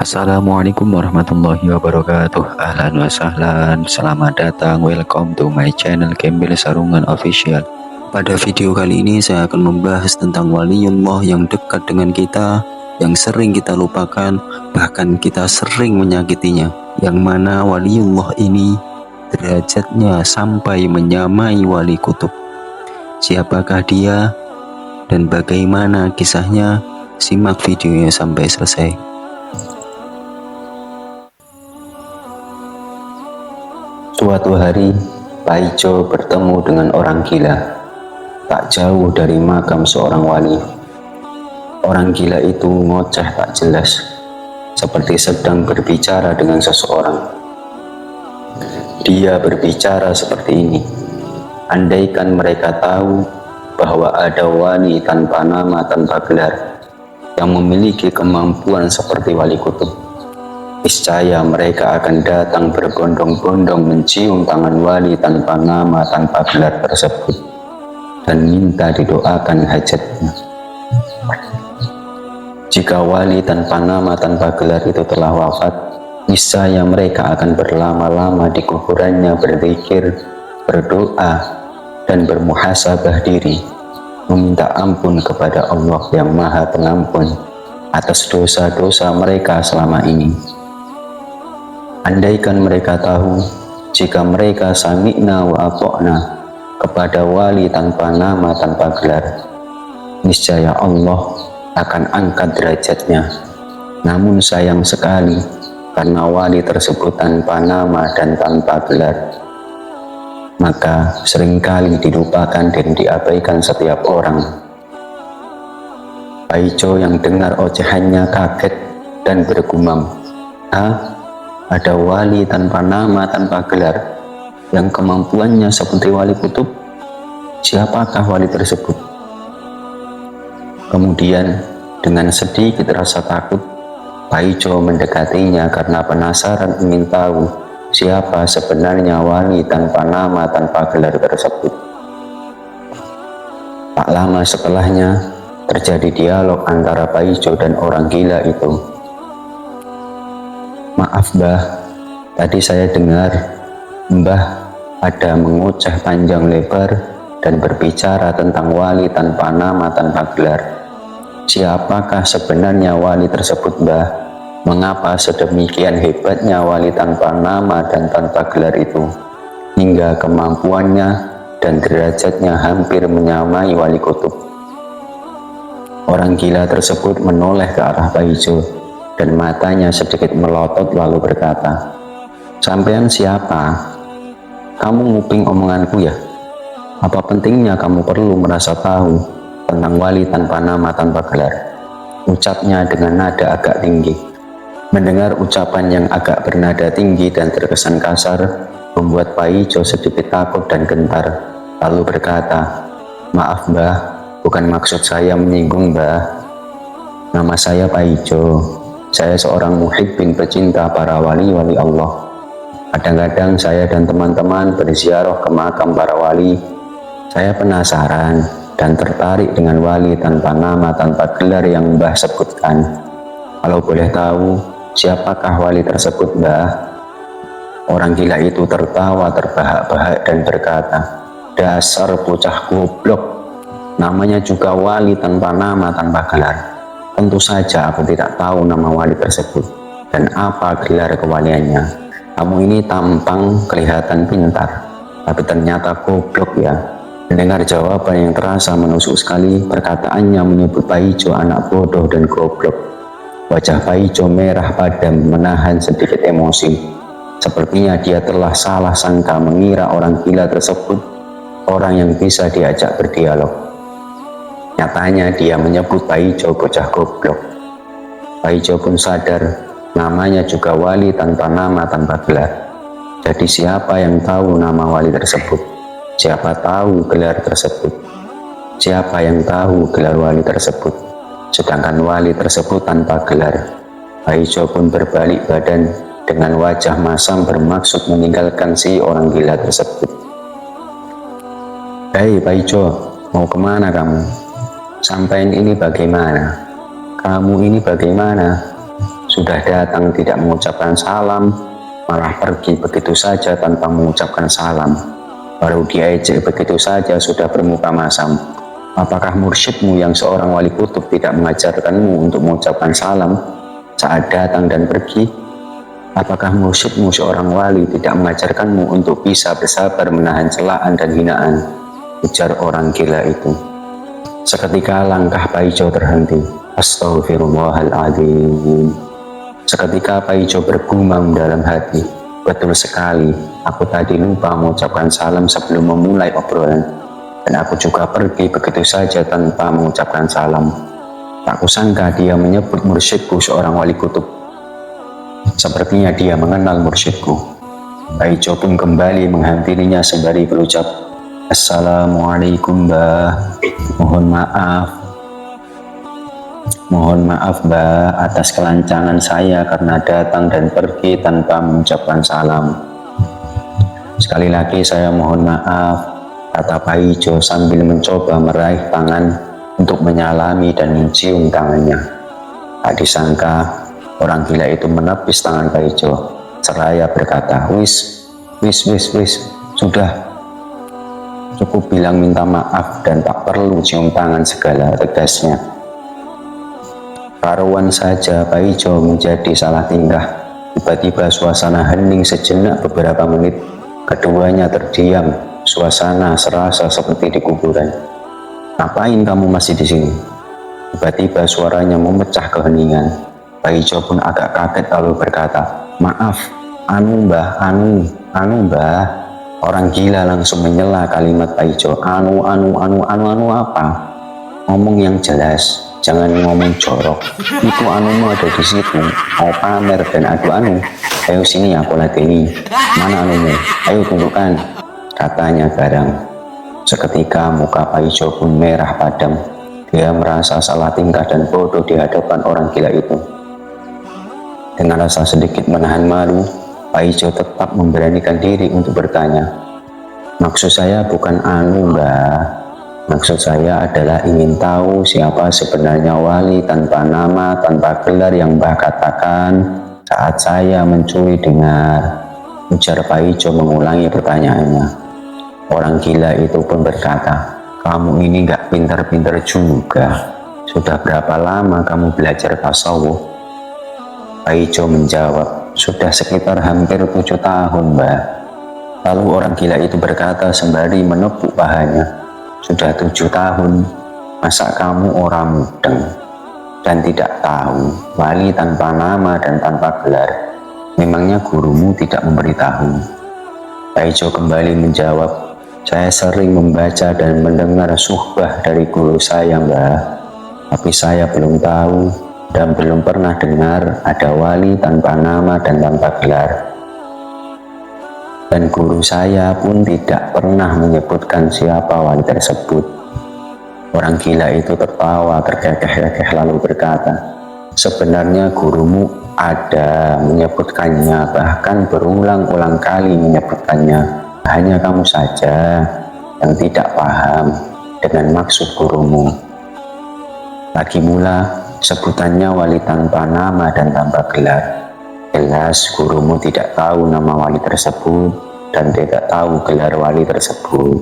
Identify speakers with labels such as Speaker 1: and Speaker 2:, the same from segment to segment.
Speaker 1: Assalamualaikum warahmatullahi wabarakatuh. Ahlan wa sahlan. Selamat datang, welcome to my channel Gembel Sarungan Official. Pada video kali ini saya akan membahas tentang waliullah yang dekat dengan kita, yang sering kita lupakan, bahkan kita sering menyakitinya. Yang mana waliullah ini derajatnya sampai menyamai wali kutub. Siapakah dia dan bagaimana kisahnya? Simak videonya sampai selesai. Suatu hari, Pak Ijo bertemu dengan orang gila, tak jauh dari makam seorang wali. Orang gila itu ngoceh tak jelas, seperti sedang berbicara dengan seseorang. Dia berbicara seperti ini, andaikan mereka tahu bahwa ada wali tanpa nama, tanpa gelar, yang memiliki kemampuan seperti wali kutub, niscaya mereka akan datang berbondong-bondong mencium tangan wali tanpa nama, tanpa gelar tersebut, dan minta didoakan hajatnya. Jika wali tanpa nama, tanpa gelar itu telah wafat, niscaya mereka akan berlama-lama di kuburannya berzikir, berdoa, dan bermuhasabah diri, meminta ampun kepada Allah yang Maha Pengampun atas dosa-dosa mereka selama ini. Andaikan mereka tahu, jika mereka sami'na wa ata'na kepada wali tanpa nama, tanpa gelar, niscaya Allah akan angkat derajatnya. Namun sayang sekali, karena wali tersebut tanpa nama dan tanpa gelar, maka seringkali dilupakan dan diabaikan setiap orang. Pak Ijo yang dengar ocehannya kaget dan bergumam, ada wali tanpa nama, tanpa gelar, yang kemampuannya seperti wali kutub? Siapakah wali tersebut? Kemudian dengan sedikit rasa takut, Pak Ijo mendekatinya karena penasaran ingin tahu siapa sebenarnya wali tanpa nama, tanpa gelar tersebut. Tak lama setelahnya terjadi dialog antara Pak Ijo dan orang gila itu. Maaf Mbah, tadi saya dengar Mbah ada mengoceh panjang lebar dan berbicara tentang wali tanpa nama, tanpa gelar. Siapakah sebenarnya wali tersebut Mbah? Mengapa sedemikian hebatnya wali tanpa nama dan tanpa gelar itu, hingga kemampuannya dan derajatnya hampir menyamai wali kutub? Orang gila tersebut menoleh ke arah Pak Ijo dan matanya sedikit melotot lalu berkata, "Sampean siapa? Kamu nguping omonganku ya? Apa pentingnya kamu perlu merasa tahu tentang wali tanpa nama, tanpa gelar?" Ucapnya dengan nada agak tinggi. Mendengar ucapan yang agak bernada tinggi dan terkesan kasar, membuat Pak Ijo sedikit takut dan gentar, lalu berkata, "Maaf Mbah, bukan maksud saya menyinggung Mbah. Nama saya Pak Ijo. Saya seorang muhibbin pecinta para wali-wali Allah. Kadang-kadang saya dan teman-teman berziarah ke makam para wali. Saya penasaran dan tertarik dengan wali tanpa nama, tanpa gelar yang Mbah sebutkan. Kalau boleh tahu, siapakah wali tersebut Mbah?" Orang gila itu tertawa terbahak-bahak dan berkata, "Dasar bocah goblok, namanya juga wali tanpa nama, tanpa gelar. Tentu saja aku tidak tahu nama wali tersebut dan apa gelar kewaliannya. Kamu ini tampang kelihatan pintar, tapi ternyata goblok ya." Mendengar jawaban yang terasa menusuk sekali, perkataannya menyebut Pak Ijo anak bodoh dan goblok. Wajah Pak Ijo merah padam menahan sedikit emosi. Sepertinya dia telah salah sangka mengira orang gila tersebut orang yang bisa diajak berdialog. Nyatanya dia menyebut Pak Ijo bocah goblok. Pak Ijo pun sadar namanya juga wali tanpa nama, tanpa gelar. Jadi siapa yang tahu nama wali tersebut? Siapa tahu gelar tersebut? Siapa yang tahu gelar wali tersebut? Sedangkan wali tersebut tanpa gelar. Pak Ijo pun berbalik badan dengan wajah masam bermaksud meninggalkan si orang gila tersebut. "Hei Pak Ijo, mau kemana kamu? Sampean ini bagaimana? Kamu ini bagaimana? sudah datang tidak mengucapkan salam, malah pergi begitu saja tanpa mengucapkan salam. Baru diejek begitu saja sudah bermuka masam. Apakah mursyidmu yang seorang wali kutub tidak mengajarkanmu untuk mengucapkan salam saat datang dan pergi? Apakah mursyidmu seorang wali tidak mengajarkanmu untuk bisa bersabar menahan celaan dan hinaan? Ujar orang gila itu. Seketika langkah Paijo terhenti. Astaghfirullahaladzim. Seketika Paijo bergumam dalam hati. Betul sekali, aku tadi lupa mengucapkan salam sebelum memulai obrolan. Dan aku juga pergi begitu saja tanpa mengucapkan salam. Tak kusangka dia menyebut mursyidku seorang wali kutub. Sepertinya dia mengenal mursyidku. Paijo pun kembali menghampirinya sembari berucap, Assalamualaikum Mbah. Mohon maaf Mbah atas kelancangan saya karena datang dan pergi tanpa mengucapkan salam. Sekali lagi saya mohon maaf, kata Paijo sambil mencoba meraih tangan untuk menyalami dan mencium tangannya. Tak disangka orang gila itu menepis tangan Paijo seraya berkata, wis, sudah, cukup bilang minta maaf dan tak perlu cium tangan segala, tegasnya. Karuan saja Paijo menjadi salah tingkah. Tiba-tiba suasana hening sejenak beberapa menit. Keduanya terdiam. Suasana serasa seperti di kuburan. Ngapain kamu masih di sini? Tiba-tiba suaranya memecah keheningan. Paijo pun agak kaget lalu berkata, maaf, Mbah. Orang gila langsung menyela kalimat Paijo. Anu apa? Ngomong yang jelas. Jangan ngomong jorok. Itu anumu ada di situ. Mau pamer dan adu anu. Ayo sini aku ladeni. Mana anumu? Ayo tunjukkan. Katanya garang. Seketika muka Paijo pun merah padam. Dia merasa salah tingkah dan bodoh di hadapan orang gila itu. Dengan rasa sedikit menahan malu, Paijo tetap memberanikan diri untuk bertanya. Maksud saya bukan anu Mbah. Maksud saya adalah ingin tahu siapa sebenarnya wali tanpa nama, tanpa gelar yang Mbah katakan saat saya mencuri dengar. Ujar Paijo mengulangi pertanyaannya. Orang gila itu pun berkata, kamu ini gak pintar-pintar juga. Sudah berapa lama kamu belajar tasawuf? Paijo menjawab, sudah sekitar hampir 7 tahun Mbah. Lalu orang gila itu berkata sembari menepuk pahanya, sudah 7 tahun, masa kamu orang mudeng dan tidak tahu wali tanpa nama dan tanpa gelar? Memangnya gurumu tidak memberitahu? Paijo kembali menjawab, saya sering membaca dan mendengar suhbah dari guru saya Mbah, tapi saya belum tahu dan belum pernah dengar ada wali tanpa nama dan tanpa gelar. Dan guru saya pun tidak pernah menyebutkan siapa wali tersebut. Orang gila itu tertawa terkekeh-kekeh lalu berkata, sebenarnya gurumu ada menyebutkannya, bahkan berulang-ulang kali menyebutkannya. Hanya kamu saja yang tidak paham dengan maksud gurumu. Lagi mula, sebutannya wali tanpa nama dan tanpa gelar. Jelas gurumu tidak tahu nama wali tersebut dan tidak tahu gelar wali tersebut.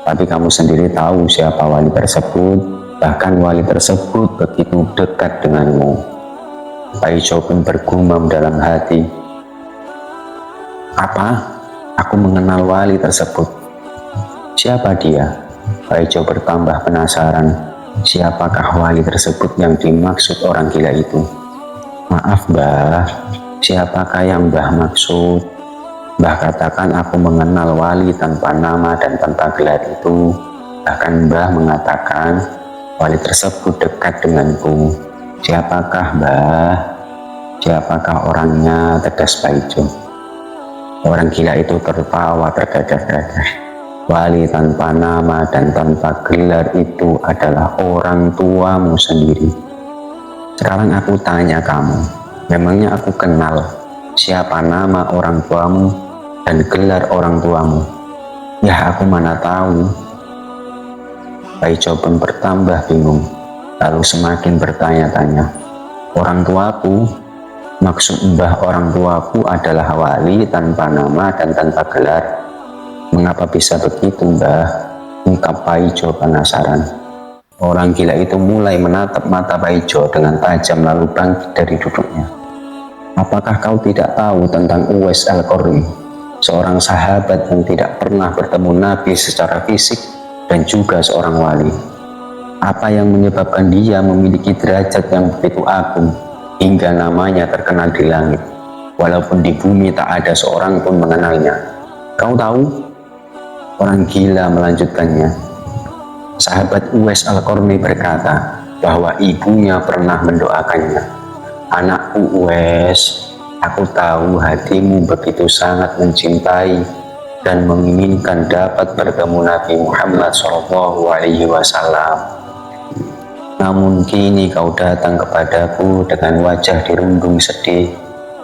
Speaker 1: Tapi kamu sendiri tahu siapa wali tersebut, bahkan wali tersebut begitu dekat denganmu. Paijo pun bergumam dalam hati, apa? Aku mengenal wali tersebut. Siapa dia? Paijo bertambah penasaran. Siapakah wali tersebut yang dimaksud orang gila itu? Maaf Mbah, siapakah yang Mbah maksud? Mbah katakan aku mengenal wali tanpa nama dan tanpa gelar itu. Bahkan Mbah mengatakan wali tersebut dekat denganku. Siapakah Mbah? Siapakah orangnya? Tegas Paijo. Orang gila itu tertawa tergagah-gagah. Wali tanpa nama dan tanpa gelar itu adalah orang tuamu sendiri. Sekarang aku tanya kamu, memangnya aku kenal siapa nama orang tuamu dan gelar orang tuamu? Ya aku mana tahu. Paijo pun bertambah bingung, lalu semakin bertanya-tanya. Orang tuaku? Maksud mbah orang tuaku adalah wali tanpa nama dan tanpa gelar. Mengapa bisa begitu, mbah? Ungkap Paijo penasaran. Orang gila itu mulai menatap mata Paijo dengan tajam lalu bangkit dari duduknya. Apakah kau tidak tahu tentang Uwais Al-Qarni, seorang sahabat yang tidak pernah bertemu Nabi secara fisik dan juga seorang wali? Apa yang menyebabkan dia memiliki derajat yang begitu agung hingga namanya terkenal di langit, walaupun di bumi tak ada seorang pun mengenalnya? Kau tahu? Orang gila melanjutkannya. Sahabat Uwais Al-Qarni berkata bahwa ibunya pernah mendoakannya. Anakku Uwais, aku tahu hatimu begitu sangat mencintai dan menginginkan dapat bertemu Nabi Muhammad SAW. Namun kini kau datang kepadaku dengan wajah dirundung sedih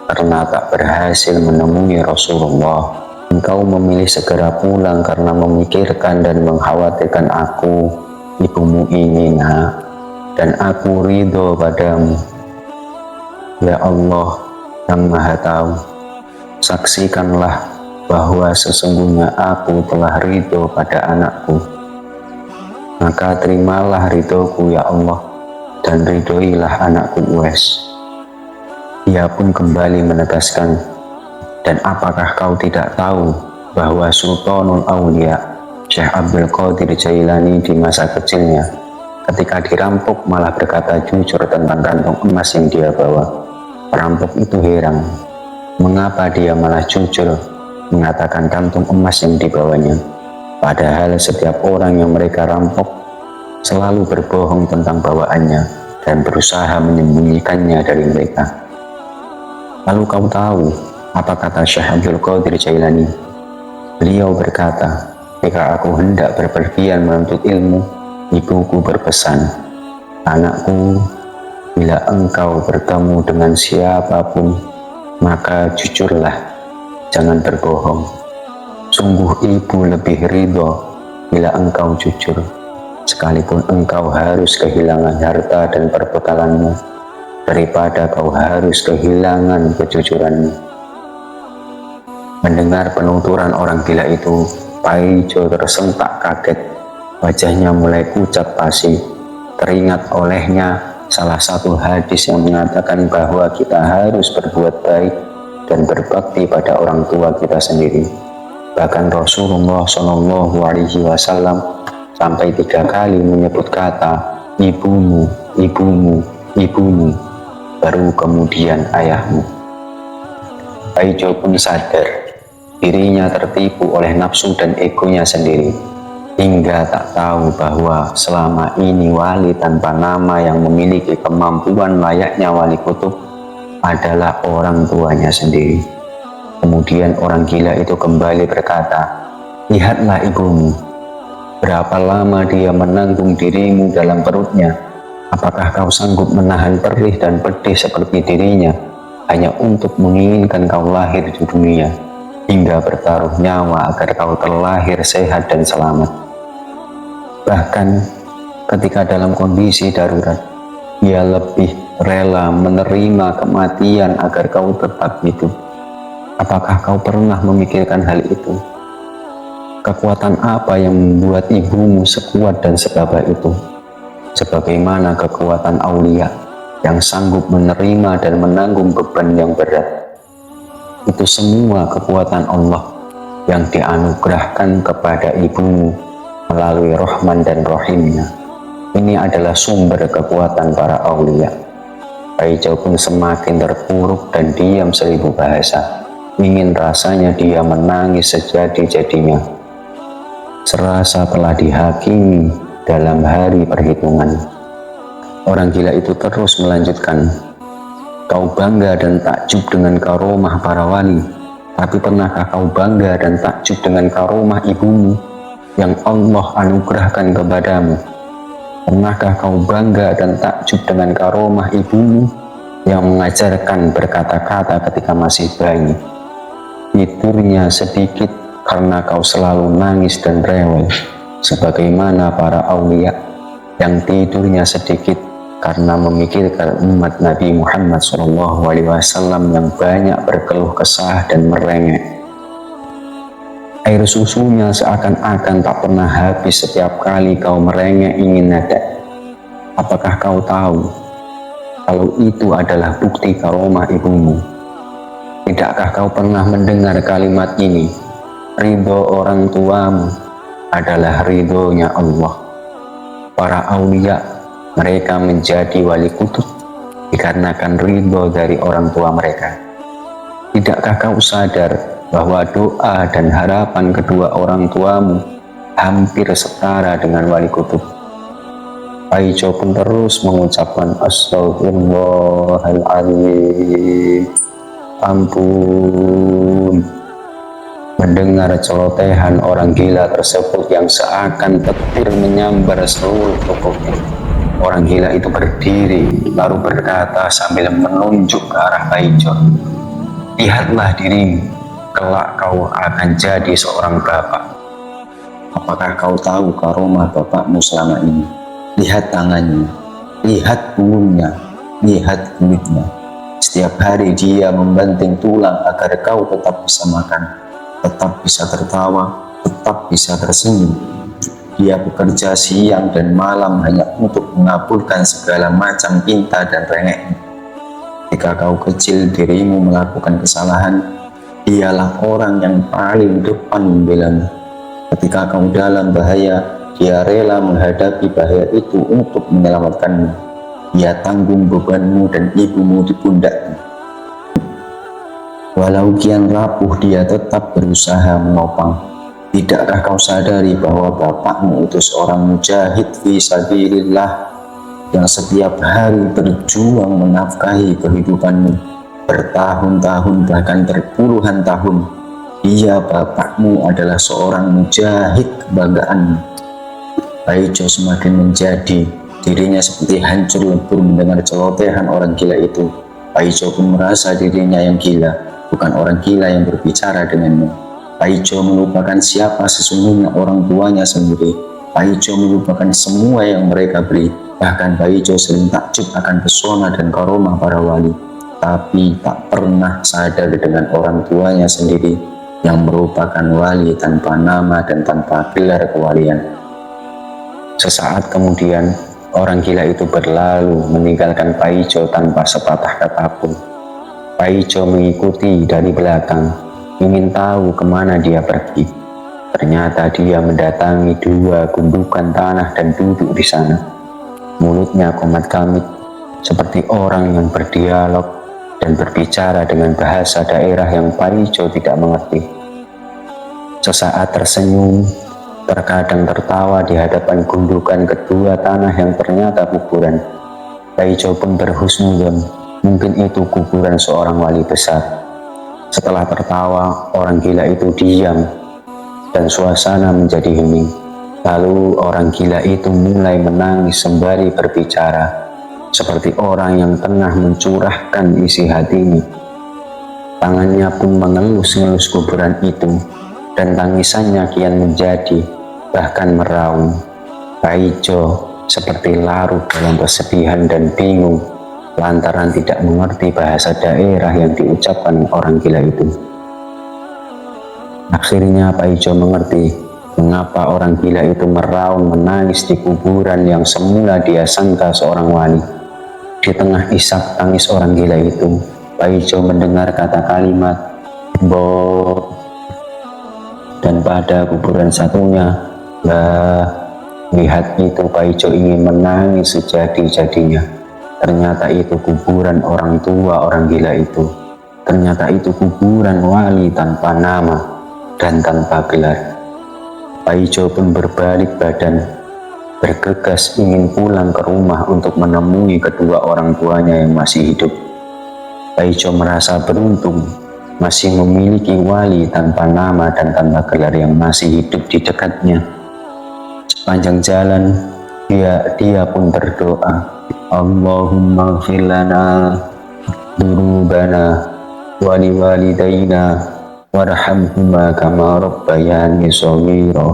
Speaker 1: karena tak berhasil menemui Rasulullah. Engkau memilih segera pulang karena memikirkan dan mengkhawatirkan aku, ibumu ini, nak, dan aku ridho padamu. Ya Allah yang Maha Tahu, saksikanlah bahwa sesungguhnya aku telah ridho pada anakku. Maka terimalah ridhoku ya Allah, dan ridhoilah anakku Uwais. Ia pun kembali menegaskan, dan apakah kau tidak tahu bahwa Sultanul Aulia, Syekh Abdul Qadir Jailani di masa kecilnya, ketika dirampok malah berkata jujur tentang kantong emas yang dia bawa. Perampok itu heran, mengapa dia malah jujur mengatakan kantong emas yang dibawanya. Padahal setiap orang yang mereka rampok selalu berbohong tentang bawaannya dan berusaha menyembunyikannya dari mereka. Lalu kau tahu apa kata Syekh Abdul Qadir Jailani? Beliau berkata, ketika aku hendak berpergian menuntut ilmu, ibuku berpesan, anakku, bila engkau bertemu dengan siapapun, maka jujurlah, jangan berbohong. Sungguh ibu lebih ridho bila engkau jujur, sekalipun engkau harus kehilangan harta dan perbekalanmu, daripada kau harus kehilangan kejujuranmu. Mendengar penuturan orang gila itu, Paijo tersentak kaget. Wajahnya mulai pucat pasi. Teringat olehnya salah satu hadis yang mengatakan bahwa kita harus berbuat baik dan berbakti pada orang tua kita sendiri. Bahkan Rasulullah SAW sampai 3 kali menyebut kata ibumu, ibumu, ibumu, baru kemudian ayahmu. Paijo pun sadar dirinya tertipu oleh nafsu dan egonya sendiri, hingga tak tahu bahwa selama ini wali tanpa nama yang memiliki kemampuan layaknya wali kutub adalah orang tuanya sendiri. Kemudian orang gila itu kembali berkata, lihatlah ibumu, berapa lama dia menanggung dirimu dalam perutnya. Apakah kau sanggup menahan perih dan pedih seperti dirinya hanya untuk menginginkan kau lahir di dunia, hingga bertaruh nyawa agar kau terlahir sehat dan selamat? Bahkan ketika dalam kondisi darurat, ia lebih rela menerima kematian agar kau tetap hidup. Apakah kau pernah memikirkan hal itu? Kekuatan apa yang membuat ibumu sekuat dan segagah itu? Sebagaimana kekuatan aulia yang sanggup menerima dan menanggung beban yang berat. Itu semua kekuatan Allah yang dianugerahkan kepada ibumu melalui Rahman dan Rahimnya. Ini adalah sumber kekuatan para aulia. Paijo pun semakin terpuruk dan diam 1000 bahasa. Ingin rasanya dia menangis sejadi-jadinya. Serasa telah dihakimi dalam hari perhitungan. Orang gila itu terus melanjutkan, kau bangga dan takjub dengan karomah para wali, tapi pernahkah kau bangga dan takjub dengan karomah ibumu yang Allah anugerahkan kepadamu? Pernahkah kau bangga dan takjub dengan karomah ibumu yang mengajarkan berkata-kata ketika masih bayi? Tidurnya sedikit karena kau selalu nangis dan rewel, sebagaimana para aulia yang tidurnya sedikit karena memikirkan umat Nabi Muhammad SAW yang banyak berkeluh kesah dan merengek. Air susunya seakan-akan tak pernah habis setiap kali kau merengek ingin nada. Apakah kau tahu kalau itu adalah bukti karomah ibumu? Tidakkah kau pernah mendengar kalimat ini? Ridho orang tuamu adalah ridhonya Allah. Para aulia, mereka menjadi wali kutub dikarenakan ridho dari orang tua mereka. Tidakkah kau sadar bahwa doa dan harapan kedua orang tuamu hampir setara dengan wali kutub? Paijo pun terus mengucapkan Astagfirullahaladzim, ampun. Mendengar celotehan orang gila tersebut yang seakan petir menyambar seluruh tubuhnya, orang gila itu berdiri lalu berkata sambil menunjuk ke arah Paijo, lihatlah dirimu, kelak kau akan jadi seorang bapak. Apakah kau tahu karomah bapakmu selama ini? Lihat tangannya, lihat punggungnya, lihat kulitnya. Setiap hari dia membanting tulang agar kau tetap bisa makan, tetap bisa tertawa, tetap bisa tersenyum. Dia bekerja siang dan malam hanya untuk mengabulkan segala macam pinta dan rengeknya. Jika kau kecil dirimu melakukan kesalahan, dialah orang yang paling depan membelamu. Ketika kau dalam bahaya, dia rela menghadapi bahaya itu untuk menyelamatkanmu. Dia tanggung bebanmu dan ibumu di pundaknya. Walau kian rapuh, dia tetap berusaha menopang. Tidakkah kau sadari bahwa bapakmu itu seorang mujahid fi sabilillah yang setiap hari berjuang menafkahi kehidupanmu bertahun-tahun bahkan berpuluhan tahun? Dia, bapakmu, adalah seorang mujahid kebanggaanmu. Paijo semakin menjadi, dirinya seperti hancur lebur mendengar celotehan orang gila itu. Paijo pun merasa dirinya yang gila, bukan orang gila yang berbicara dengannya. Paijo melupakan siapa sesungguhnya orang tuanya sendiri. Paijo melupakan semua yang mereka beri. Bahkan Paijo sering takjub akan pesona dan karomah para wali, tapi tak pernah sadar dengan orang tuanya sendiri yang merupakan wali tanpa nama dan tanpa gelar kewalian. Sesaat kemudian, orang gila itu berlalu meninggalkan Paijo tanpa sepatah kata pun. Paijo mengikuti dari belakang, ingin tahu kemana dia pergi. Ternyata dia mendatangi dua gundukan tanah dan duduk di sana. Mulutnya komat kamit, seperti orang yang berdialog dan berbicara dengan bahasa daerah yang Paijo tidak mengerti. Sesaat tersenyum, terkadang tertawa di hadapan gundukan kedua tanah yang ternyata kuburan. Paijo pun berhusnuzon, mungkin itu kuburan seorang wali besar. Setelah tertawa, orang gila itu diam dan suasana menjadi hening. Lalu orang gila itu mulai menangis sembari berbicara, seperti orang yang tengah mencurahkan isi hatinya. Tangannya pun mengelus-ngelus kuburan itu, dan tangisannya kian menjadi, bahkan meraung. Paijo seperti larut dalam kesedihan dan bingung lantaran tidak mengerti bahasa daerah yang diucapkan orang gila itu. Akhirnya Paijo mengerti mengapa orang gila itu meraung menangis di kuburan yang semula dia sangka seorang wali. Di tengah isak tangis orang gila itu, Paijo mendengar kata kalimat "Bo", dan pada kuburan satunya, lihat itu Paijo ingin menangis sejadi-jadinya. Ternyata itu kuburan orang tua orang gila itu. Ternyata itu kuburan wali tanpa nama dan tanpa gelar. Paijo pun berbalik badan, bergegas ingin pulang ke rumah untuk menemui kedua orang tuanya yang masih hidup. Paijo merasa beruntung masih memiliki wali tanpa nama dan tanpa gelar yang masih hidup di dekatnya. Sepanjang jalan, dia pun berdoa, Allahumma ighfir lana dzunubana wa liwalidayna warhamhuma kama rabbayani shaghira.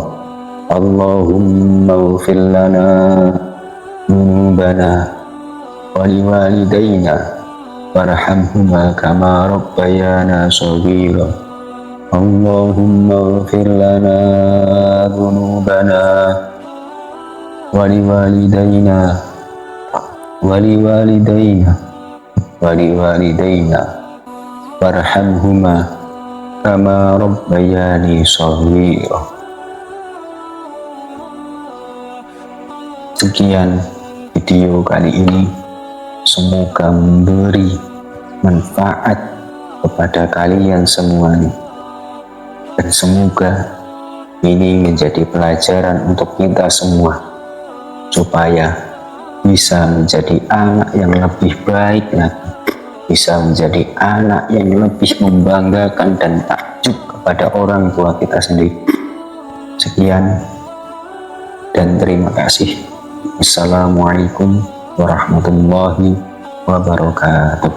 Speaker 1: Allahumma ighfir lana dzunubana ولوالدينا وارحمهما كما ربيانا صغيرا اللهم اغفر لنا ذنوبنا ولوالدينا ولوالدينا ولوالدينا وارحمهما كما ربياني صغيرا. Sekian video kali ini, semoga memberi manfaat kepada kalian semuanya, dan semoga ini menjadi pelajaran untuk kita semua supaya bisa menjadi anak yang lebih baik lagi, bisa menjadi anak yang lebih membanggakan dan takjub kepada orang tua kita sendiri. Sekian dan terima kasih. Assalamualaikum warahmatullahi wabarakatuh.